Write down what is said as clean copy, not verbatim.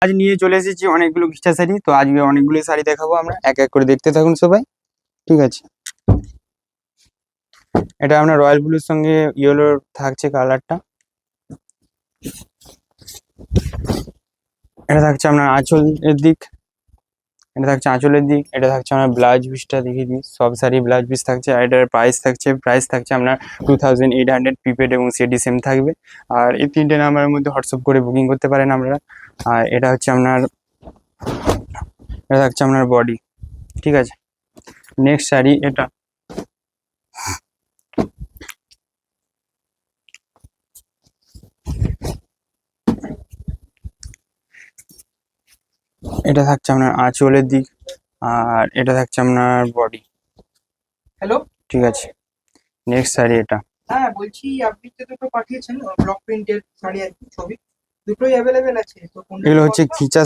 আজ নিয়ে চলে এসেছি অনেকগুলো ঘিচা শাড়ি। তো আজকে অনেকগুলো শাড়ি দেখাবো আমরা, এক এক করে দেখতে থাকুন সবাই, ঠিক আছে। এটা আপনার রয়্যাল ব্লুর সঙ্গে ইয়েলো থাকছে কালারটা। এটা থাকছে আপনার আঁচলের দিক, এটা থাকছে আঁচলের দিক, এটা থাকছে আপনার ব্লাউজ পিসটা দেখিয়ে দিই। সব শাড়ি ব্লাউজ পিস থাকছে, আর এটার প্রাইস থাকছে আপনার 2800 প্রিপেড এবং সিডি সেম থাকবে। আর এই 3টে নাম্বারের মধ্যে হোয়াটসঅ্যাপ করে বুকিং করতে পারেন আপনারা। আর এটা হচ্ছে আপনার, এটা থাকছে আপনার বডি, ঠিক আছে। নেক্সট শাড়ি এটা, এটা থাকছে আপনার আঁচলের দিক, আর এটা থাকছে আপনার বডি। হ্যালো, ঠিক আছে। নেক্সট শাড়ি এটা, হ্যাঁ বলছি আপনি তো দুটো পাঠিয়েছেন ব্লক প্রিন্টের শাড়ি আর কি, ছবি দুটোই অ্যাভেলেবেল আছে তো কোনটা এগুলো নেওয়া হচ্ছে হবে? ঘিচা